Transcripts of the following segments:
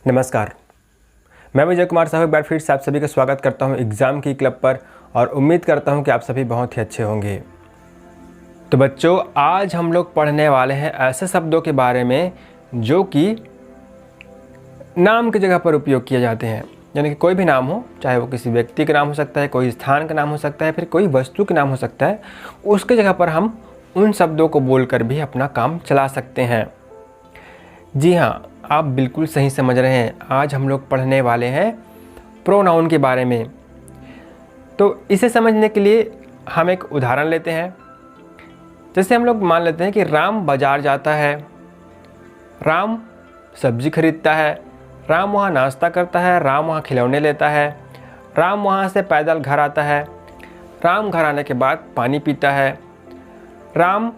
नमस्कार, मैं विजय कुमार साहू एक बार फिर से आप सभी का स्वागत करता हूं एग्ज़ाम की क्लब पर और उम्मीद करता हूं कि आप सभी बहुत ही अच्छे होंगे। तो बच्चों, आज हम लोग पढ़ने वाले हैं ऐसे शब्दों के बारे में जो कि नाम की जगह पर उपयोग किए जाते हैं। यानी कि कोई भी नाम हो, चाहे वो किसी व्यक्ति का नाम हो सकता है, कोई स्थान का नाम हो सकता है, फिर कोई वस्तु का नाम हो सकता है, उसकी जगह पर हम उन शब्दों को बोलकर भी अपना काम चला सकते हैं। जी हाँ, आप बिल्कुल सही समझ रहे हैं। आज हम लोग पढ़ने वाले हैं प्रोनाउन के बारे में। तो इसे समझने के लिए हम एक उदाहरण लेते हैं। जैसे हम लोग मान लेते हैं कि राम बाजार जाता है, राम सब्जी खरीदता है, राम वहाँ नाश्ता करता है, राम वहाँ खिलौने लेता है, राम वहाँ से पैदल घर आता है, राम घर आने के बाद पानी पीता है, राम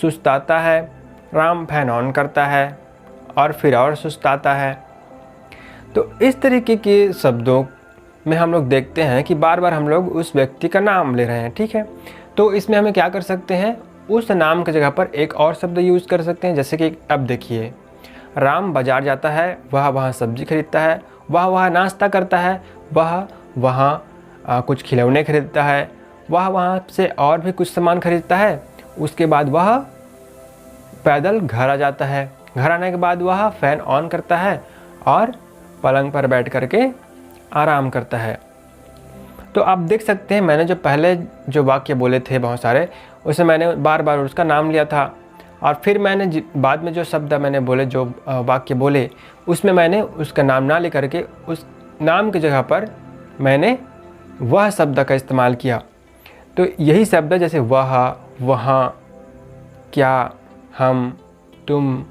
सुस्ताता है, राम फैन ऑन करता है और फिर और सुस्ताता है। तो इस तरीके के शब्दों में हम लोग देखते हैं कि बार बार हम लोग उस व्यक्ति का नाम ले रहे हैं। ठीक है, तो इसमें हमें क्या कर सकते हैं, उस नाम की जगह पर एक और शब्द यूज़ कर सकते हैं। जैसे कि अब देखिए, राम बाजार जाता है, वह वहाँ सब्जी खरीदता है, वह वहाँ नाश्ता करता है, वह वहाँ कुछ खिलौने खरीदता है, वह वहाँ से और भी कुछ सामान खरीदता है। उसके बाद वह पैदल घर आ जाता है, घर आने के बाद वह फ़ैन ऑन करता है और पलंग पर बैठ करके आराम करता है। तो आप देख सकते हैं, मैंने जो पहले जो वाक्य बोले थे बहुत सारे, उसमें मैंने बार बार उसका नाम लिया था और फिर मैंने बाद में जो शब्द मैंने बोले, जो वाक्य बोले, उसमें मैंने उसका नाम ना लेकर के उस नाम की जगह पर मैंने वह शब्द का इस्तेमाल किया। तो यही शब्द जैसे वह, वहाँ, क्या, हम, तुम,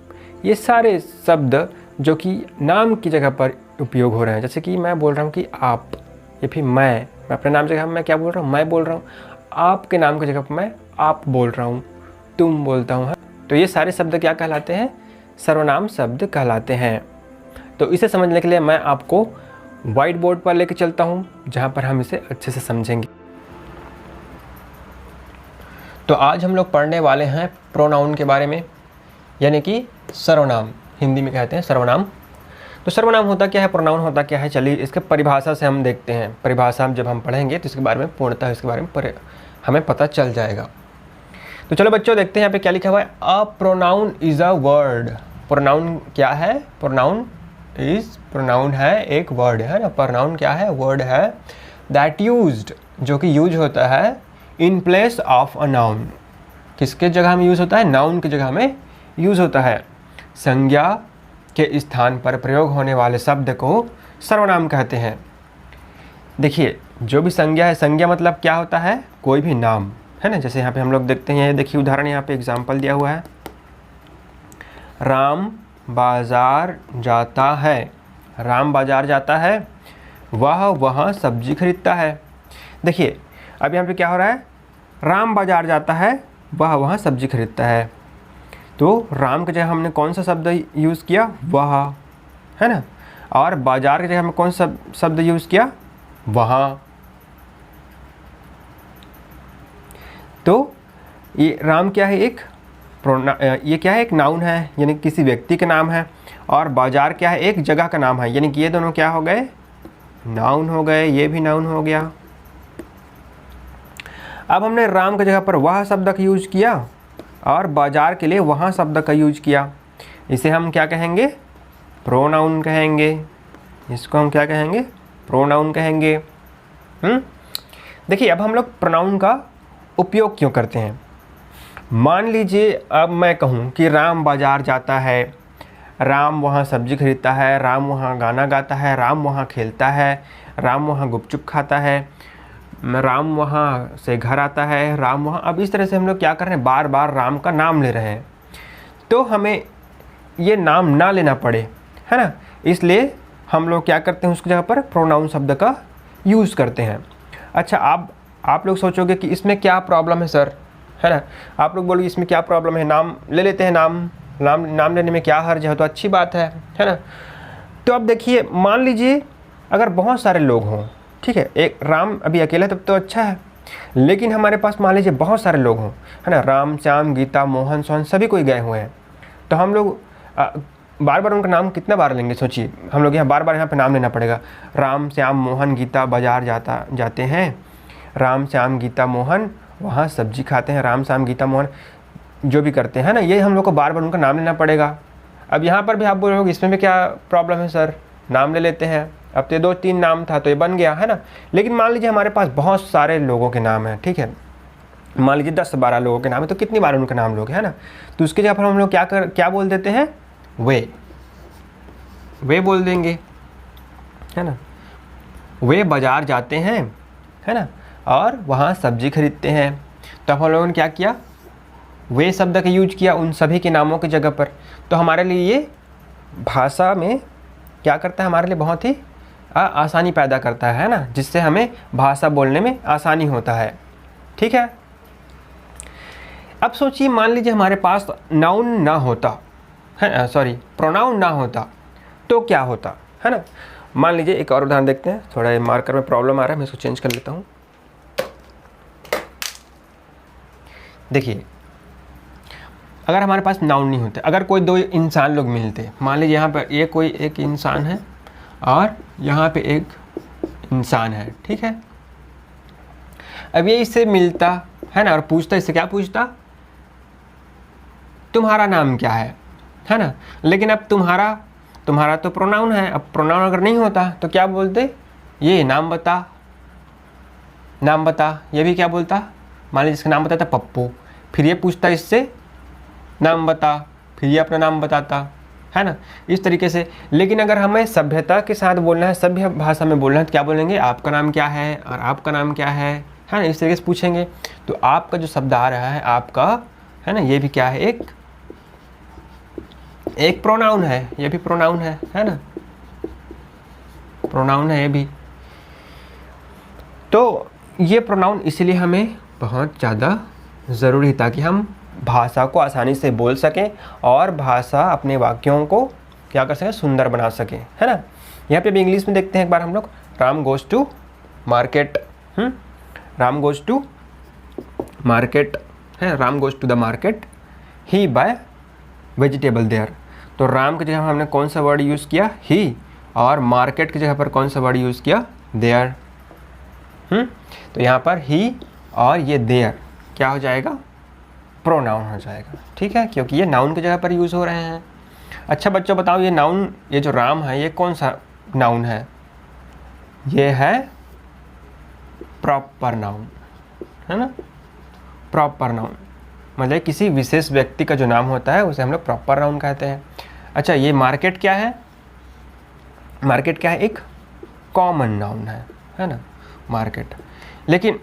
ये सारे शब्द जो कि नाम की जगह पर उपयोग हो रहे हैं। जैसे कि मैं बोल रहा हूँ कि आप, या फिर मैं अपने नाम की जगह मैं क्या बोल रहा हूँ, मैं बोल रहा हूँ। आपके नाम की जगह पर मैं आप बोल रहा हूँ, तुम बोलता हूँ। तो ये सारे शब्द क्या कहलाते हैं, सर्वनाम शब्द कहलाते हैं। तो इसे समझने के लिए मैं आपको व्हाइट बोर्ड पर लेकर चलता हूँ, जहाँ पर हम इसे अच्छे से समझेंगे। तो आज हम लोग पढ़ने वाले हैं प्रोनाउन के बारे में, यानी कि सर्वनाम, हिंदी में कहते हैं सर्वनाम। तो सर्वनाम होता क्या है, प्रोनाउन होता क्या है, चलिए इसके परिभाषा से हम देखते हैं। परिभाषा जब हम पढ़ेंगे तो इसके बारे में पूर्णतः इसके बारे में हमें पता चल जाएगा। तो चलो बच्चों, देखते हैं यहाँ पे क्या लिखा हुआ है। A pronoun is a word. Pronoun क्या है, प्रोनाउन है एक वर्ड है ना। प्रोनाउन क्या है, वर्ड है दैट यूज्ड, जो कि यूज होता है in place of a noun. किसके जगह में यूज़ होता है, नाउन की जगह में यूज़ होता है। संज्ञा के स्थान पर प्रयोग होने वाले शब्द को सर्वनाम कहते हैं। देखिए, जो भी संज्ञा है, संज्ञा मतलब क्या होता है, कोई भी नाम है ना। जैसे यहाँ पे हम लोग देखते हैं, देखिए उदाहरण यहाँ पे एग्जाम्पल दिया हुआ है। राम बाजार जाता है, राम बाजार जाता है, वह वहाँ सब्जी खरीदता है। देखिए अब यहाँ पे क्या हो रहा है, राम बाजार जाता है, वह वहाँ सब्जी खरीदता है। तो राम की जगह हमने कौन सा शब्द यूज़ किया, वह, है ना। और बाजार की जगह में कौन सा शब्द यूज़ किया, वहाँ। तो ये राम क्या है, ये क्या है, एक नाउन है, यानी किसी व्यक्ति का नाम है। और बाजार क्या है, एक जगह का नाम है, यानी कि ये दोनों क्या हो गए, नाउन हो गए। ये भी नाउन हो गया। अब हमने राम की जगह पर वह शब्द का यूज किया और बाजार के लिए वहाँ शब्द का यूज किया। इसे हम क्या कहेंगे, प्रोनाउन कहेंगे। इसको हम क्या कहेंगे, प्रोनाउन कहेंगे। देखिए अब हम लोग प्रोनाउन का उपयोग क्यों करते हैं। मान लीजिए अब मैं कहूँ कि राम बाजार जाता है, राम वहाँ सब्जी खरीदता है, राम वहाँ गाना गाता है, राम वहाँ खेलता है, राम वहाँ गुपचुप खाता है, राम वहाँ से घर आता है, राम वहाँ। अब इस तरह से हम लोग क्या कर रहे हैं, बार बार राम का नाम ले रहे हैं। तो हमें ये नाम ना लेना पड़े, है ना, इसलिए हम लोग क्या करते हैं, उसकी जगह पर प्रोनाउन शब्द का यूज़ करते हैं। अच्छा, आप लोग सोचोगे कि इसमें क्या प्रॉब्लम है सर, है ना। आप लोग बोलोगे इसमें क्या प्रॉब्लम है, नाम ले लेते हैं, नाम लेने में क्या हर्ज है, तो अच्छी बात है ना। तो अब देखिए, मान लीजिए अगर बहुत सारे लोग हों, ठीक है, एक राम अभी अकेला तब तो अच्छा है, लेकिन हमारे पास मान लीजिए बहुत सारे लोग हों, है ना, राम, श्याम, गीता, मोहन, सोहन सभी कोई गए हुए हैं। तो हम लोग बार बार उनका नाम कितना बार लेंगे, सोचिए। हम लोग यहाँ बार बार यहाँ पे नाम लेना पड़ेगा। राम श्याम मोहन गीता बाजार जाते हैं, राम श्याम गीता मोहन वहाँ सब्जी खाते हैं, राम श्याम गीता मोहन जो भी करते हैं ना, ये हम लोग को बार बार उनका नाम लेना पड़ेगा। अब यहाँ पर भी आप बोल रहे हो इसमें भी क्या प्रॉब्लम है सर, नाम ले लेते हैं। अब तो 2-3 नाम था तो ये बन गया है ना। लेकिन मान लीजिए हमारे पास बहुत सारे लोगों के नाम हैं, ठीक है, मान लीजिए 10-12 लोगों के नाम है, तो कितनी बार उनका नाम लोगे, है ना। तो उसके जगह पर हम लोग क्या बोल देते हैं, वे बोल देंगे, है ना। वे बाजार जाते हैं, है ना, और वहाँ सब्जी खरीदते हैं। तो हम लोगों ने क्या किया, वे शब्द का यूज किया उन सभी के नामों की जगह पर। तो हमारे लिए ये भाषा में क्या करता है, हमारे लिए बहुत ही आसानी पैदा करता है ना, जिससे हमें भाषा बोलने में आसानी होता है, ठीक है। अब सोचिए, मान लीजिए हमारे पास नाउन ना होता है, सॉरी प्रोनाउन ना होता तो क्या होता, है ना। मान लीजिए एक और उदाहरण देखते हैं, थोड़ा मार्कर में प्रॉब्लम आ रहा है, मैं इसको चेंज कर लेता हूँ। देखिए, अगर हमारे पास नाउन नहीं होते, अगर कोई 2 इंसान लोग मिलते, मान लीजिए यहाँ पर ये कोई एक इंसान है और यहाँ पे एक इंसान है, ठीक है। अब ये इससे मिलता है ना और पूछता, इससे क्या पूछता, तुम्हारा नाम क्या है ना। लेकिन अब तुम्हारा तो प्रोनाउन है, अब प्रोनाउन अगर नहीं होता तो क्या बोलते, ये नाम बता, ये भी क्या बोलता, मान लीजिए इसका नाम बताता पप्पू, फिर ये पूछता इससे नाम बता, फिर ये अपना नाम बताता, है ना, इस तरीके से। लेकिन अगर हमें सभ्यता के साथ बोलना है, सभ्य भाषा में बोलना है, तो क्या बोलेंगे, आपका नाम क्या है और आपका नाम क्या है ना, इस तरीके से पूछेंगे। तो आपका जो शब्द आ रहा है आपका, है ना, ये भी क्या है, एक प्रोनाउन है, ये भी प्रोनाउन है ना, प्रोनाउन है ये भी। तो ये प्रोनाउन इसीलिए हमें बहुत ज़्यादा ज़रूरी, ताकि हम भाषा को आसानी से बोल सकें और भाषा अपने वाक्यों को क्या कर सकें, सुंदर बना सकें, है ना। यहाँ पे भी इंग्लिश में देखते हैं एक बार हम लोग, Ram goes to market, Ram goes to market है, Ram goes to the market, he buy vegetable there. तो राम की जगह हमने कौन सा वर्ड यूज़ किया, ही, और मार्केट की जगह पर कौन सा वर्ड यूज़ किया, देयर। तो यहाँ पर ही और ये देयर क्या हो जाएगा, प्रोनाउन हो जाएगा, ठीक है, क्योंकि ये नाउन की जगह पर यूज़ हो रहे हैं। अच्छा बच्चों बताओ, ये नाउन, ये जो राम है, ये कौन सा नाउन है, ये है प्रॉपर नाउन, है ना। प्रॉपर नाउन मतलब किसी विशेष व्यक्ति का जो नाम होता है उसे हम लोग प्रॉपर नाउन कहते हैं। अच्छा, ये मार्केट क्या है, मार्केट क्या है, एक कॉमन नाउन है ना, मार्केट। लेकिन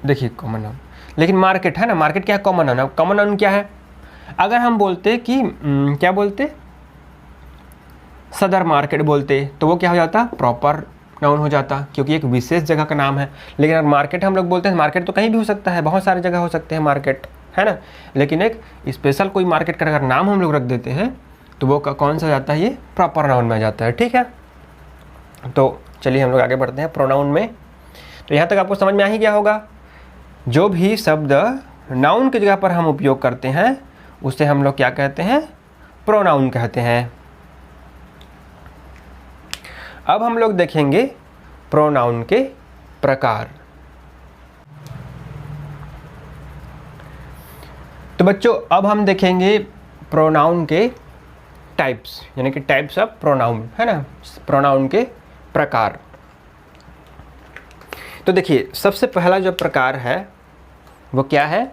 देखिए कॉमन नाउन, लेकिन मार्केट है ना, मार्केट क्या है, कॉमन नाउन है। कॉमन नाउन क्या है, अगर हम बोलते कि क्या बोलते, सदर मार्केट बोलते, तो वो क्या हो जाता, प्रॉपर नाउन हो जाता, क्योंकि एक विशेष जगह का नाम है। लेकिन अगर मार्केट हम लोग बोलते हैं, मार्केट तो कहीं भी हो सकता है, बहुत सारी जगह हो सकते हैं मार्केट, है ना। लेकिन एक स्पेशल कोई मार्केट का अगर नाम हम लोग रख देते हैं तो वो कौन सा हो जाता है, ये प्रॉपर नाउन में आ जाता है, ठीक है। तो चलिए हम लोग आगे बढ़ते हैं प्रोनाउन में। तो यहाँ तक आपको समझ में आ ही गया होगा, जो भी शब्द नाउन की जगह पर हम उपयोग करते हैं उसे हम लोग क्या कहते हैं, प्रोनाउन कहते हैं। अब हम लोग देखेंगे प्रोनाउन के प्रकार। तो बच्चों अब हम देखेंगे प्रोनाउन के टाइप्स, यानी कि टाइप्स ऑफ प्रोनाउन, है ना, प्रोनाउन के प्रकार। तो देखिए सबसे पहला जो प्रकार है वो क्या है,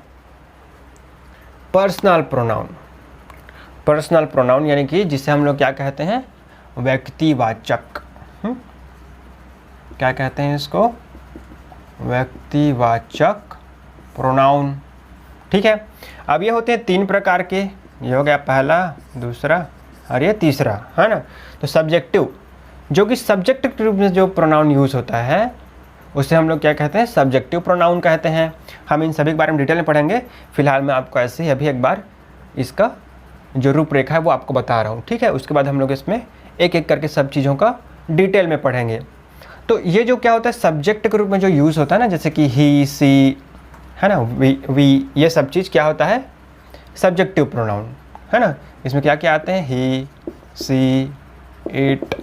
पर्सनल प्रोनाउन। पर्सनल प्रोनाउन यानी कि जिसे हम लोग क्या कहते हैं, व्यक्तिवाचक। क्या कहते हैं इसको, व्यक्तिवाचक प्रोनाउन, ठीक है। अब ये होते हैं 3 प्रकार के, ये हो गया पहला, दूसरा और ये तीसरा, है ना। तो सब्जेक्टिव, जो कि सब्जेक्ट के रूप में जो प्रोनाउन यूज़ होता है उसे हम लोग क्या कहते हैं, सब्जेक्टिव प्रोनाउन कहते हैं। हम इन सभी के बारे में डिटेल में पढ़ेंगे, फिलहाल मैं आपको ऐसे ही अभी एक बार इसका जो रूपरेखा है वो आपको बता रहा हूँ, ठीक है। उसके बाद हम लोग इसमें एक एक करके सब चीज़ों का डिटेल में पढ़ेंगे। तो ये जो क्या होता है, सब्जेक्ट के रूप में जो यूज़ होता है ना, जैसे कि ही, सी, है ना, वी, ये सब चीज़ क्या होता है, सब्जेक्टिव प्रोनाउन, है ना। इसमें क्या क्या आते हैं, ही, सी, इट,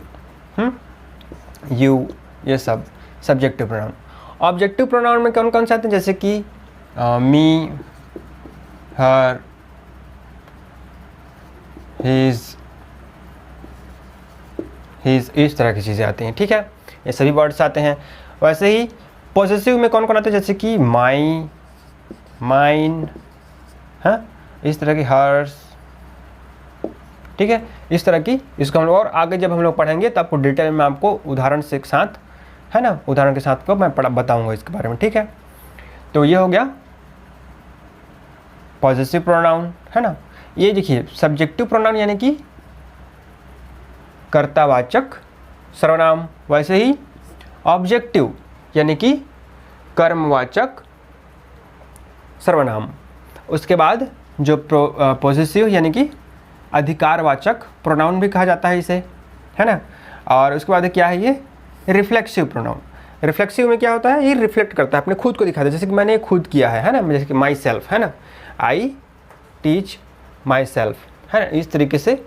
यू, ये सब सब्जेक्टिव प्रोनाउन। ऑब्जेक्टिव प्रोनाउन में कौन कौन से आते हैं, जैसे कि मी, हर, हिज, इस तरह की चीज़ें आती हैं, ठीक है, ये सभी वर्ड्स आते हैं। वैसे ही पॉसेसिव में कौन कौन आते हैं, जैसे कि माई, माइन, हाँ, इस तरह की हर्स, ठीक है, इस तरह की। इसको हम लोग और आगे जब हम लोग पढ़ेंगे तब आपको डिटेल में आपको उदाहरण से साथ, है ना, उदाहरण के साथ को मैं बताऊंगा इसके बारे में, ठीक है। तो ये हो गया पॉसेसिव प्रोनाउन, है ना। ये देखिए सब्जेक्टिव प्रोनाउन यानी कि कर्तावाचक सर्वनाम। वैसे ही ऑब्जेक्टिव यानी कि कर्मवाचक सर्वनाम। उसके बाद जो पॉसेसिव यानी कि अधिकारवाचक प्रोनाउन भी कहा जाता है इसे, है ना। और उसके बाद क्या है, ये रिफ्लेक्सिव प्रोनाउन। रिफ्लेक्सिव में क्या होता है, ये रिफ्लेक्ट करता है, अपने खुद को दिखाता है, जैसे कि मैंने खुद किया है ना, जैसे कि माई सेल्फ, है ना, आई टीच माई सेल्फ, है ना, इस तरीके से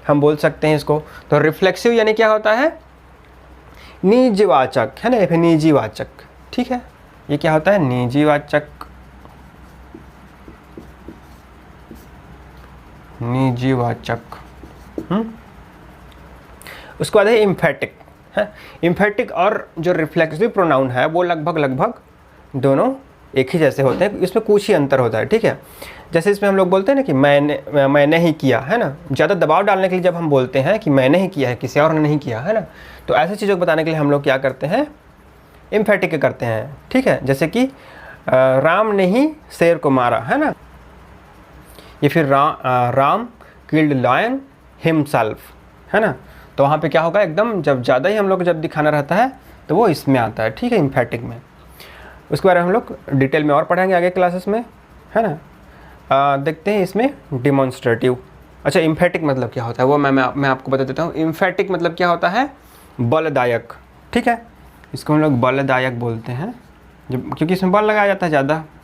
हम बोल सकते हैं इसको। तो रिफ्लेक्सिव यानी क्या होता है, निजवाचक, है ना, या फिर निजीवाचक, ठीक है, ये क्या होता है, निजीवाचक, निजीवाचक। उसके बाद है इम्फेटिक, है। इम्फेटिक और जो रिफ्लेक्सिव प्रोनाउन है वो लगभग दोनों एक ही जैसे होते हैं, इसमें कुछ ही अंतर होता है, ठीक है। जैसे इसमें हम लोग बोलते हैं ना कि मैंने ही किया, है ना, ज़्यादा दबाव डालने के लिए जब हम बोलते हैं कि मैंने ही किया है, किसी और ने नहीं किया, है ना, तो ऐसी चीज़ों को बताने के लिए हम लोग क्या करते हैं, इम्फेटिक करते हैं, ठीक है। जैसे कि राम ने ही शेर को मारा, है ना, या फिर राम किल्ड लायन हिमसेल्फ, है ना। तो वहाँ पे क्या होगा, एकदम जब ज़्यादा ही हम लोग जब दिखाना रहता है तो वो इसमें आता है, ठीक है, इम्फेटिक में। उसके बारे में हम लोग डिटेल में और पढ़ेंगे आगे क्लासेस में, है ना। देखते हैं इसमें डिमॉन्स्ट्रेटिव। अच्छा, इम्फेटिक मतलब क्या होता है वो मैं आपको बता देता हूँ। इम्फेटिक मतलब क्या होता है, बलदायक, ठीक है, इसको हम लोग बलदायक बोलते हैं, जब क्योंकि इसमें बल लगाया जाता है,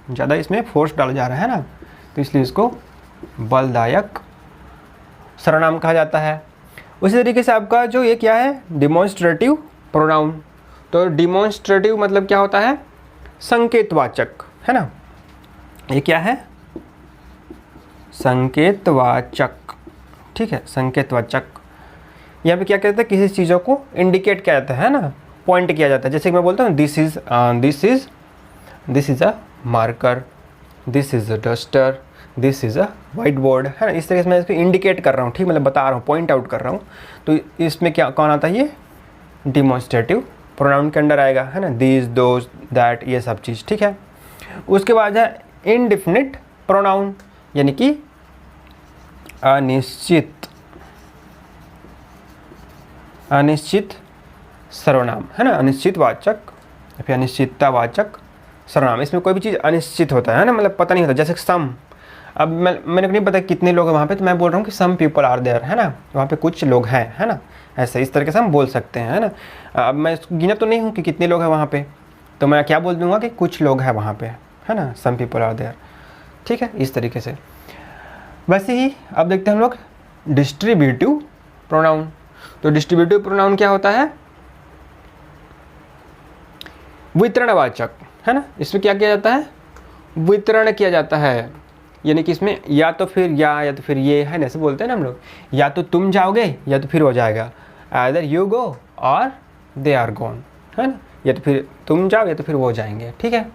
ज़्यादा इसमें फोर्स डाला जा रहा है ना, तो इसलिए इसको बलदायक सर्वनाम कहा जाता है। उसी तरीके से आपका जो ये क्या है, डिमॉन्स्ट्रेटिव प्रोनाउन। तो डिमॉन्स्ट्रेटिव मतलब क्या होता है, संकेतवाचक, है ना, ये क्या है, संकेतवाचक, ठीक है, संकेतवाचक। यहाँ पे क्या कहते हैं, किसी चीज़ों को इंडिकेट किया जाता है ना, पॉइंट किया जाता है। जैसे कि मैं बोलता हूँ this is a marker, this is a duster, this is a white board, है ना, इस तरीके से मैं इसको इंडिकेट कर रहा हूँ, ठीक, मतलब बता रहा हूँ, पॉइंट आउट कर रहा हूँ। तो इसमें क्या कौन आता है, ये डिमॉन्स्ट्रेटिव प्रोनाउन के अंडर आएगा, है ना, दिस, दोज, दैट, ये सब चीज़, ठीक है। उसके बाद है इनडिफिनिट प्रोनाउन यानी कि अनिश्चित सर्वनाम, है ना, अनिश्चितवाचक या फिर अनिश्चिततावाचक सर्वनाम। इसमें कोई भी चीज़ अनिश्चित होता है ना, मतलब पता नहीं होता। जैसे सम, अब मैंने नहीं पता कितने लोग हैं वहाँ पे, तो मैं बोल रहा हूँ कि सम पीपल आर देयर, है ना, वहाँ पे कुछ लोग हैं, है ना, ऐसे इस तरीके से हम बोल सकते हैं, है ना। अब मैं गिना तो नहीं हूँ कि कितने लोग हैं वहाँ पे, तो मैं क्या बोल दूँगा कि कुछ लोग हैं वहाँ पे, है ना, सम पीपल आर देयर, ठीक है, इस तरीके से। वैसे ही अब देखते हैं हम लोग डिस्ट्रीब्यूटिव प्रोनाउन। तो डिस्ट्रीब्यूटिव प्रोनाउन क्या होता है, वितरणवाचक, है ना। इसमें क्या किया जाता है, वितरण किया जाता है, यानी कि इसमें या तो फिर या तो फिर ये, है ना, ऐसे बोलते हैं ना हम लोग, या तो तुम जाओगे या तो फिर वो जाएगा, आइदर यू गो और दे आर गॉन, है ना, या तो फिर तुम जाओ या तो फिर वो जाएंगे, ठीक है,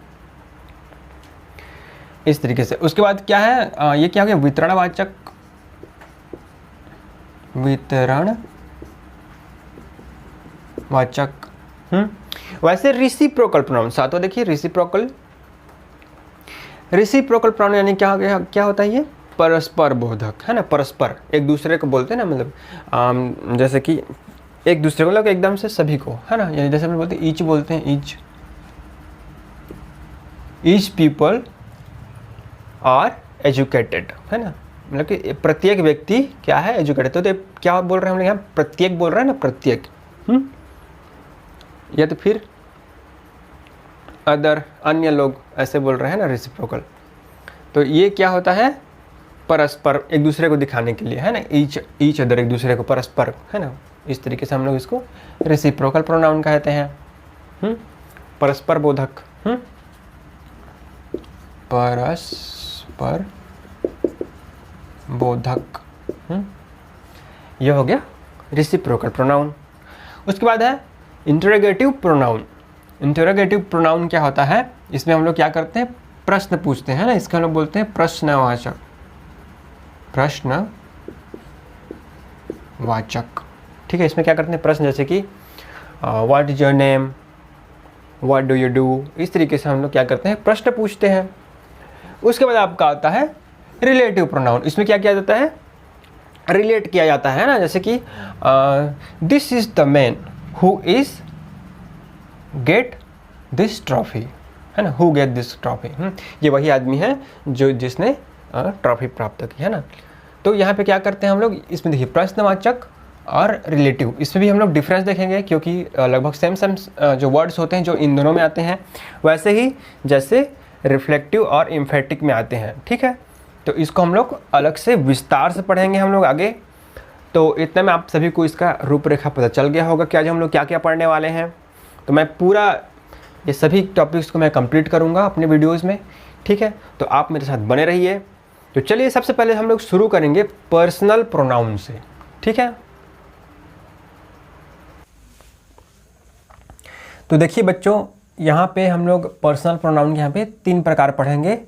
इस तरीके से। उसके बाद क्या है, ये क्या हो गया, वितरणवाचक, वितरणवाचक। वैसे रिसिप्रोकल प्रोनाउन, सातवां देखिए, रिसिप्रोकल प्रोनाउन यानी क्या होता है, ये परस्पर बोधक, है ना, परस्पर एक दूसरे को बोलते हैं ना, मतलब जैसे कि एक दूसरे को, मतलब एकदम से सभी को, है ना, यानी जैसे हम बोलते हैं ईच, बोलते हैं ईच पीपल आर एजुकेटेड, है ना, मतलब कि प्रत्येक व्यक्ति क्या है, एजुकेटेड। तो क्या बोल रहे हैं हम लोग यहाँ, प्रत्येक बोल रहे हैं ना, प्रत्येक, या तो फिर अदर, अन्य लोग, ऐसे बोल रहे हैं ना, रेसिप्रोकल। तो ये क्या होता है, परस्पर एक दूसरे को दिखाने के लिए, है ना, ईच अदर, एक दूसरे को परस्पर, है ना, इस तरीके से हम लोग इसको रेसिप्रोकल प्रोनाउन कहते हैं। परस्पर बोधक, परस्पर बोधक, ये हो गया रेसिप्रोकल प्रोनाउन। उसके बाद है इंटरोगेटिव प्रोनाउन। इंटरोगेटिव प्रोनाउन क्या होता है, इसमें हम लोग क्या करते हैं, प्रश्न पूछते हैं ना, इसको हम लोग बोलते हैं प्रश्नवाचक, प्रश्नवाचक, ठीक है। इसमें क्या करते हैं, प्रश्न, जैसे कि what is your name, what do you do, इस तरीके से हम लोग क्या करते हैं, प्रश्न पूछते हैं। उसके बाद आपका आता है रिलेटिव प्रोनाउन। इसमें क्या किया जाता है, रिलेट किया जाता है ना, जैसे कि this is the man who is get this trophy, है ना, हु गेट दिस ट्रॉफी, ये वही आदमी है जो जिसने ट्रॉफी प्राप्त की, है ना। तो यहाँ पे क्या करते हैं हम लोग, इसमें देखिए प्रश्नवाचक और रिलेटिव, इसमें भी हम लोग डिफरेंस देखेंगे, क्योंकि लगभग सेम जो वर्ड्स होते हैं जो इन दोनों में आते हैं, वैसे ही जैसे रिफ्लेक्टिव और इम्फेटिक में आते हैं, ठीक है। तो इसको हम लोग अलग से विस्तार से पढ़ेंगे हम लोग आगे। तो इतने में आप सभी को इसका रूपरेखा पता चल गया होगा कि आज हम लोग क्या क्या पढ़ने वाले हैं। तो मैं पूरा ये सभी टॉपिक्स को मैं कंप्लीट करूंगा अपने वीडियोस में, ठीक है। तो आप मेरे साथ बने रहिए। तो चलिए सबसे पहले हम लोग शुरू करेंगे पर्सनल प्रोनाउन से, ठीक है। तो देखिए बच्चों, यहाँ पे हम लोग पर्सनल प्रोनाउन के यहाँ पे 3 प्रकार पढ़ेंगे,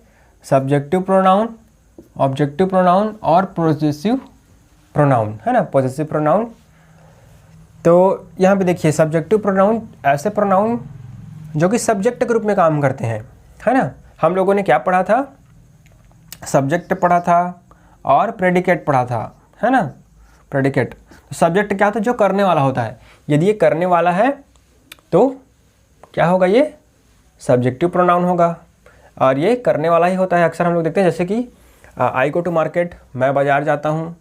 सब्जेक्टिव प्रोनाउन, ऑब्जेक्टिव प्रोनाउन और पोजेसिव प्रोनाउन, है ना, पोजेसिव प्रोनाउन। तो यहाँ पे देखिए सब्जेक्टिव प्रोनाउन ऐसे प्रोनाउन जो कि सब्जेक्ट के रूप में काम करते हैं, है ना। हम लोगों ने क्या पढ़ा था, सब्जेक्ट पढ़ा था और प्रेडिकेट पढ़ा था, है ना। प्रेडिकेट, सब्जेक्ट क्या होता है, जो करने वाला होता है। यदि ये करने वाला है तो क्या होगा, ये सब्जेक्टिव प्रोनाउन होगा, और ये करने वाला ही होता है। अक्सर हम लोग देखते हैं, जैसे कि आई गो टू मार्केट, मैं बाजार जाता हूँ,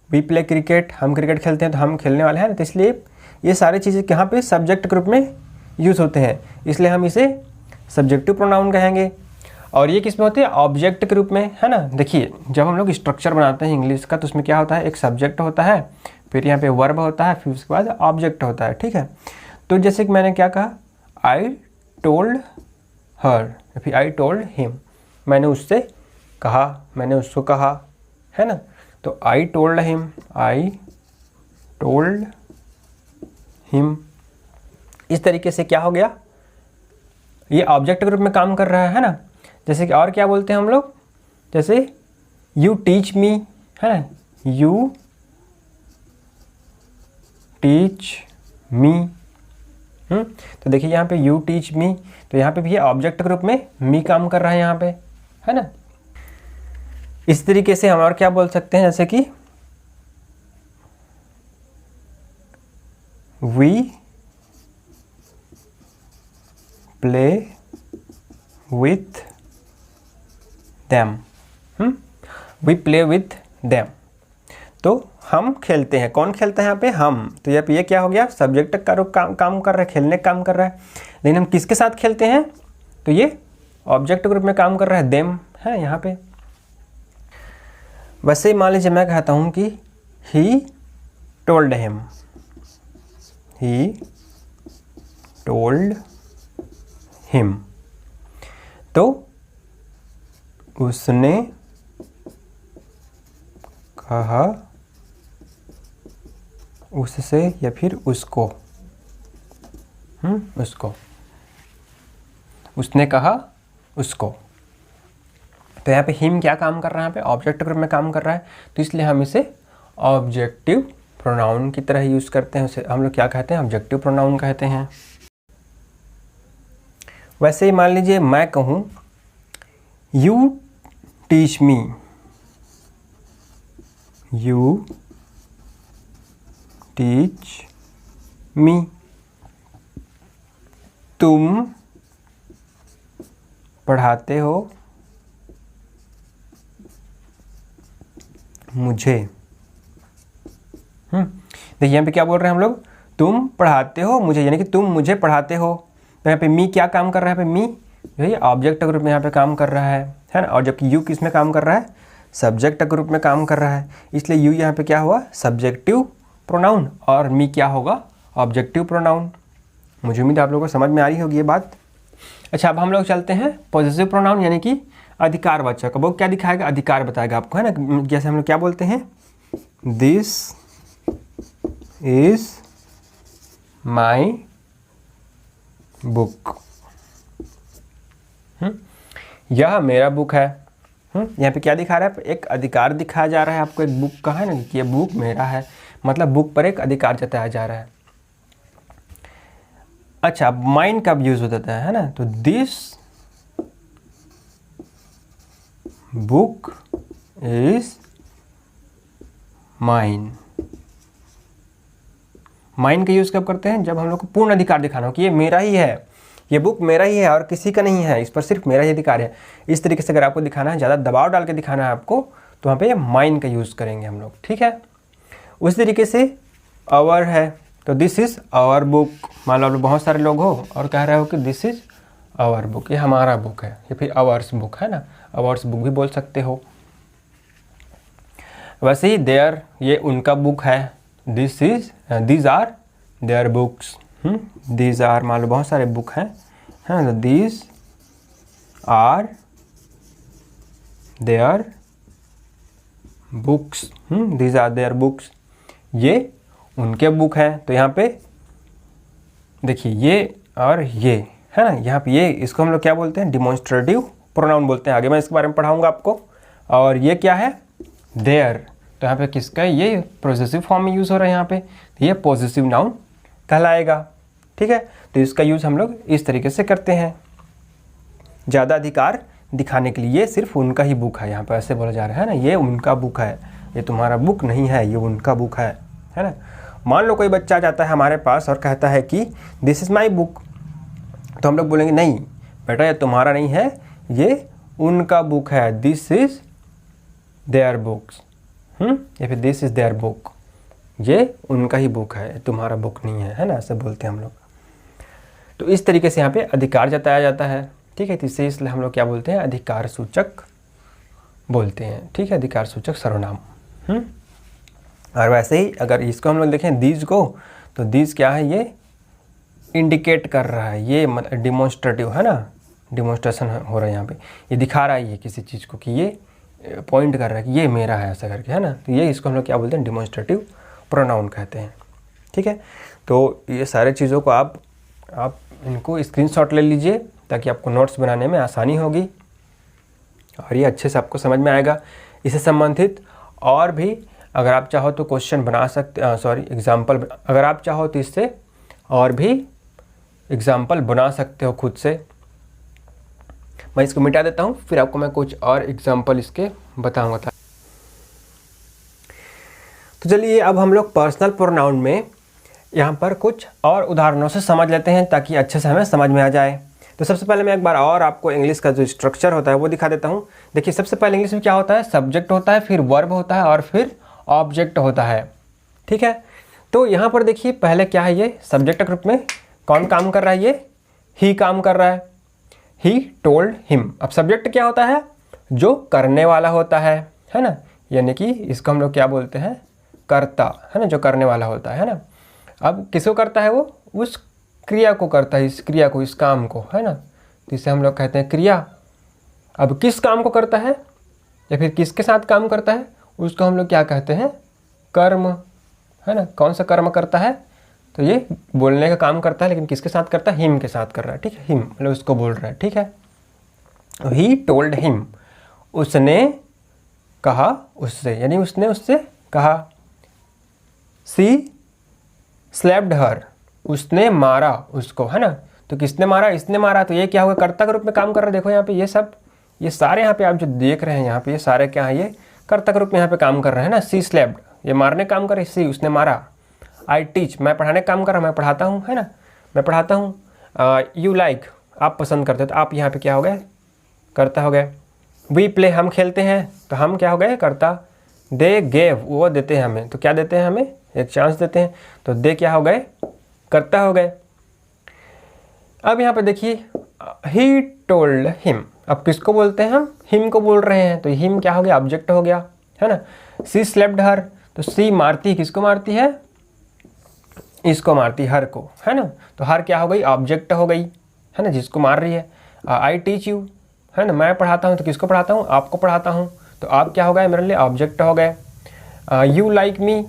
वी प्ले क्रिकेट, हम क्रिकेट खेलते हैं, तो हम खेलने वाले हैं। तो इसलिए ये सारी चीज़ें यहाँ पे सब्जेक्ट के रूप में यूज़ होते हैं, इसलिए हम इसे सब्जेक्टिव प्रोनाउन कहेंगे। और ये किस में होते हैं, ऑब्जेक्ट के रूप में, है ना। देखिए जब हम लोग स्ट्रक्चर बनाते हैं इंग्लिश का, तो उसमें क्या होता है, एक सब्जेक्ट होता है, फिर यहाँ पे वर्ब होता है, फिर उसके बाद ऑब्जेक्ट होता है, ठीक है। तो जैसे कि मैंने क्या कहा, आई टोल्ड हर, फिर आई टोल्ड हिम, मैंने उससे कहा, मैंने उसको कहा, है ना। तो I told him, I told him, इस तरीके से क्या हो गया, ये ऑब्जेक्ट के रूप में काम कर रहा है ना। जैसे कि और क्या बोलते हैं हम लोग, जैसे यू टीच मी, है ना, यू टीच मी। तो देखिए यहाँ पे यू टीच मी, तो यहाँ पे भी ये ऑब्जेक्ट के रूप में मी काम कर रहा है यहाँ पे, है ना। इस तरीके से हम और क्या बोल सकते हैं, जैसे कि we play with them, we play with them, तो हम खेलते हैं। कौन खेलता है यहाँ पे, हम। तो ये क्या हो गया, सब्जेक्ट का रूप काम कर रहा है, खेलने का काम कर रहा है। लेकिन हम किसके साथ खेलते हैं, तो ये ऑब्जेक्ट के रूप में काम कर रहा है, देम है यहाँ पे। वैसे मान लीजिए मैं कहता हूँ कि he told him, he told him, तो उसने कहा उससे या फिर उसको, उसको, उसने कहा उसको। तो यहाँ पे हिम क्या काम कर रहा है, यहाँ पे ऑब्जेक्ट के रूप में काम कर रहा है, तो इसलिए हम इसे ऑब्जेक्टिव प्रोनाउन की तरह यूज़ करते हैं। उसे हम लोग क्या कहते हैं, ऑब्जेक्टिव प्रोनाउन कहते हैं। वैसे ही मान लीजिए मैं कहूँ you teach me, you teach me, तुम पढ़ाते हो मुझे। देखिए यहाँ पे क्या बोल रहे हैं हम लोग, तुम पढ़ाते हो मुझे, यानी कि तुम मुझे पढ़ाते हो। तो यहाँ पे मी क्या काम कर रहा है, यहाँ पे मी जो है ऑब्जेक्ट के रूप में यहाँ पे काम कर रहा है ना। और जबकि यू किस में काम कर रहा है, सब्जेक्ट के रूप में काम कर रहा है, इसलिए यू यहाँ पे क्या हुआ, सब्जेक्टिव प्रोनाउन, और मी क्या होगा, ऑब्जेक्टिव प्रोनाउन। मुझे उम्मीद आप लोगों को समझ में आ रही होगी ये बात। अच्छा, अब हम लोग चलते हैं पॉजिटिव प्रोनाउन यानी कि अधिकारवाचक। अब वो क्या दिखाएगा, अधिकार बताएगा आपको, है ना। जैसे हम लोग क्या बोलते हैं, दिस इज माई बुक, यह मेरा बुक है। यहाँ पे क्या दिखा रहा है, एक अधिकार दिखाया जा रहा है आपको एक बुक का, है ना, कि ये बुक मेरा है, मतलब बुक पर एक अधिकार जताया जा रहा है। अच्छा, माइन कब यूज होता है ना, तो this book is mine. Mine का यूज कब करते हैं, जब हम लोग को पूर्ण अधिकार दिखाना हो कि ये मेरा ही है, ये बुक मेरा ही है और किसी का नहीं है, इस पर सिर्फ मेरा ही अधिकार है। इस तरीके से अगर आपको दिखाना है, ज़्यादा दबाव डाल के दिखाना है आपको, तो वहाँ पे माइन का यूज़ करेंगे हम लोग, ठीक है। उस तरीके से आवर है, तो दिस इज़ आवर बुक। मान लो बहुत सारे लोग हो और कह रहे हो कि दिस इज़ आवर बुक, ये हमारा बुक है, या फिर आवर्स बुक, है ना, आवर्स बुक भी बोल सकते हो। वैसे ही देयर, ये उनका बुक है, this is these are their books, these are, मान लो बहुत सारे बुक हैं, है ना, these are their books, these are their books, ये उनके बुक हैं। तो यहाँ पे देखिए ये और ये, है ना, यहाँ पे ये, इसको हम लोग क्या बोलते हैं, डिमॉन्स्ट्रेटिव प्रोनाउन बोलते हैं। आगे मैं इसके बारे में पढ़ाऊंगा आपको। और ये क्या है, देयर, तो यहाँ पे किसका है, ये पॉजेसिव फॉर्म में यूज़ हो रहा है यहाँ पे, तो ये पॉजेसिव नाउन कहलाएगा, ठीक है। तो इसका यूज़ हम लोग इस तरीके से करते हैं, ज़्यादा अधिकार दिखाने के लिए। ये सिर्फ उनका ही बुक है, यहाँ पर ऐसे बोला जा रहा है ना, ये उनका बुक है, ये तुम्हारा बुक नहीं है, ये उनका बुक है ना। मान लो कोई बच्चा जाता है हमारे पास और कहता है कि दिस इज़ माई बुक, तो हम लोग बोलेंगे नहीं बेटा, ये तुम्हारा नहीं है, ये उनका बुक है, दिस इज़ देयर बुक्स, या फिर दिस इज़ देयर बुक, ये उनका ही बुक है, तुम्हारा बुक नहीं है, है ना, ऐसे बोलते हैं हम लोग। तो इस तरीके से यहाँ पे अधिकार जताया जाता है, ठीक है। तो इसलिए हम लोग क्या बोलते हैं, अधिकार सूचक बोलते हैं, ठीक है, अधिकार सूचक सर्वनाम। और वैसे ही अगर इसको हम लोग देखें दीज को, तो दीज क्या है, ये इंडिकेट कर रहा है, ये मतलब डिमॉन्स्ट्रेटिव, है ना, डिमॉन्स्ट्रेशन हो रहा है यहाँ पे, ये दिखा रहा है ये किसी चीज़ को कि ये पॉइंट कर रहा है कि ये मेरा है, ऐसा करके, है ना। तो ये इसको हम लोग क्या बोलते हैं, डिमॉन्स्ट्रेटिव प्रोनाउन कहते हैं, ठीक है। तो ये सारे चीज़ों को आप इनको स्क्रीनशॉट ले लीजिए ताकि आपको नोट्स बनाने में आसानी होगी और ये अच्छे से आपको समझ में आएगा। इससे संबंधित और भी अगर आप चाहो तो क्वेश्चन बना सकते, एग्जाम्पल, अगर आप चाहो तो इससे और भी एग्जाम्पल बना सकते हो खुद से। मैं इसको मिटा देता हूँ, फिर आपको मैं कुछ और एग्जाम्पल इसके बताऊँगा। तो चलिए अब हम लोग पर्सनल प्रोनाउन में यहाँ पर कुछ और उदाहरणों से समझ लेते हैं ताकि अच्छे से हमें समझ में आ जाए। तो सबसे पहले मैं एक बार और आपको इंग्लिश का जो स्ट्रक्चर होता है वो दिखा देता हूँ। देखिए सबसे पहले इंग्लिश में क्या होता है, सब्जेक्ट होता है, फिर वर्ब होता है और फिर ऑब्जेक्ट होता है, ठीक है। तो यहाँ पर देखिए पहले क्या है, ये सब्जेक्ट के रूप में कौन काम कर रहा है, ये ही काम कर रहा है, ही टोल्ड हिम। अब सब्जेक्ट क्या होता है, जो करने वाला होता है ना, यानी कि इसको हम लोग क्या बोलते हैं, कर्ता, है ना, जो करने वाला होता है ना। अब किसको करता है, वो उस क्रिया को करता है, इस क्रिया को, इस काम को, है ना, तो इसे हम लोग कहते हैं क्रिया। अब किस काम को करता है या फिर किसके साथ काम करता है, उसको हम लोग क्या कहते हैं, कर्म, है ना। कौन सा कर्म करता है, तो ये बोलने का काम करता है, लेकिन किसके साथ करता है, हिम के साथ कर रहा है, ठीक है, हिम मतलब उसको बोल रहा है, ठीक है। ही टोल्ड हिम, उसने कहा उससे, यानी उसने उससे कहा। सी स्लैप्ड हर, उसने मारा उसको, है ना। तो किसने मारा, इसने मारा, तो ये क्या होगा, कर्ता के रूप में काम कर रहा है। देखो यहाँ पे ये सब, ये सारे यहाँ पे आप जो देख रहे हैं यहाँ पे, ये सारे क्या है, ये कर्ता के रूप में यहाँ पे काम कर रहे हैं ना। सी स्लैप्ड, ये मारने काम कर रहे, सी उसने मारा। आई टीच, मैं पढ़ाने काम कर रहा हूँ, मैं पढ़ाता हूँ, है ना, मैं पढ़ाता हूँ। यू लाइक, आप पसंद करते हो, तो आप यहाँ पे क्या हो गए, कर्ता हो गए। वी प्ले, हम खेलते हैं, तो हम क्या हो गए, कर्ता। दे गेव, वो देते हैं हमें, तो क्या देते हैं, हमें एक चांस देते हैं, तो दे क्या हो गए, कर्ता हो गए। अब यहाँ पे देखिए ही टोल्ड हिम, अब किसको बोलते हैं हम, हिम को बोल रहे हैं, तो हिम क्या हो गया, ऑब्जेक्ट हो गया, है ना। सी स्लेप्ड हर, तो सी मारती किसको मारती है, इसको मारती हर को, है ना। तो हर क्या हो गई, ऑब्जेक्ट हो गई, है ना, जिसको मार रही है। आई टीच यू, है ना, मैं पढ़ाता हूँ, तो किसको पढ़ाता हूँ, आपको पढ़ाता हूँ, तो आप क्या हो गए मेरे लिए, ऑब्जेक्ट हो गए। यू लाइक मी,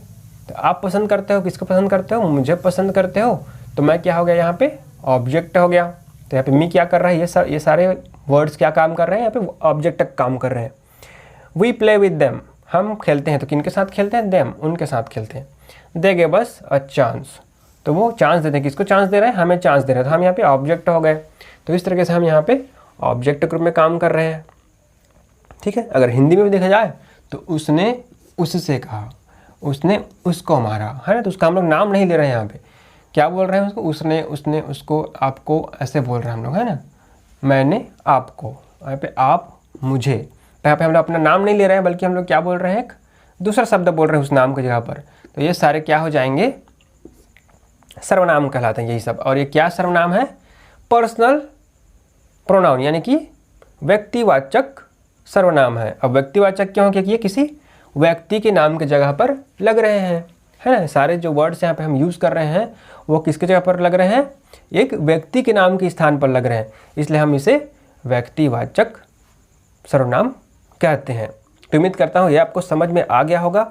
तो आप पसंद करते हो, किसको पसंद करते हो, मुझे पसंद करते हो, तो मैं क्या हो गया यहाँ पे, ऑब्जेक्ट हो गया। तो यहाँ पे मी क्या कर रहा है, ये सारे वर्ड्स क्या काम कर रहे हैं, यहाँ पे ऑब्जेक्ट काम कर रहे हैं। वी प्ले विद देम, हम खेलते हैं, तो किनके साथ खेलते हैं, देम, उनके साथ खेलते हैं। They give us a chance, तो वो चांस देते हैं, किसको चांस दे रहे हैं, हमें चांस दे रहे हैं, तो हम यहाँ पे ऑब्जेक्ट हो गए। तो इस तरीके से हम यहाँ पे ऑब्जेक्ट ग्रुप में काम कर रहे हैं, ठीक है। अगर हिंदी में भी देखा जाए तो उसने उससे कहा, उसने उसको मारा, है ना, तो उसका हम लोग नाम नहीं ले रहे हैं, यहाँ पे क्या बोल रहे हैं उसको, उसने उसको, आपको, ऐसे बोल रहे हैं हम लोग, है ना। मैंने आपको, यहाँ पे आप मुझे, तो यहाँ पे हम लोग अपना नाम नहीं ले रहे हैं, बल्कि हम लोग क्या बोल रहे हैं, एक दूसरा शब्द बोल रहे हैं उस नाम की जगह पर। तो ये सारे क्या हो जाएंगे, सर्वनाम कहलाते हैं यही सब। और ये क्या सर्वनाम है, पर्सनल प्रोनाउन, यानी कि व्यक्तिवाचक सर्वनाम है। अब व्यक्तिवाचक क्यों, क्योंकि ये किसी व्यक्ति के नाम के जगह पर लग रहे हैं, है ना। सारे जो वर्ड्स यहाँ पे हम यूज़ कर रहे हैं वो किसके जगह पर लग रहे हैं, एक व्यक्ति के नाम के स्थान पर लग रहे हैं, इसलिए हम इसे व्यक्तिवाचक सर्वनाम कहते हैं। तो उम्मीद करता हूँ ये आपको समझ में आ गया होगा।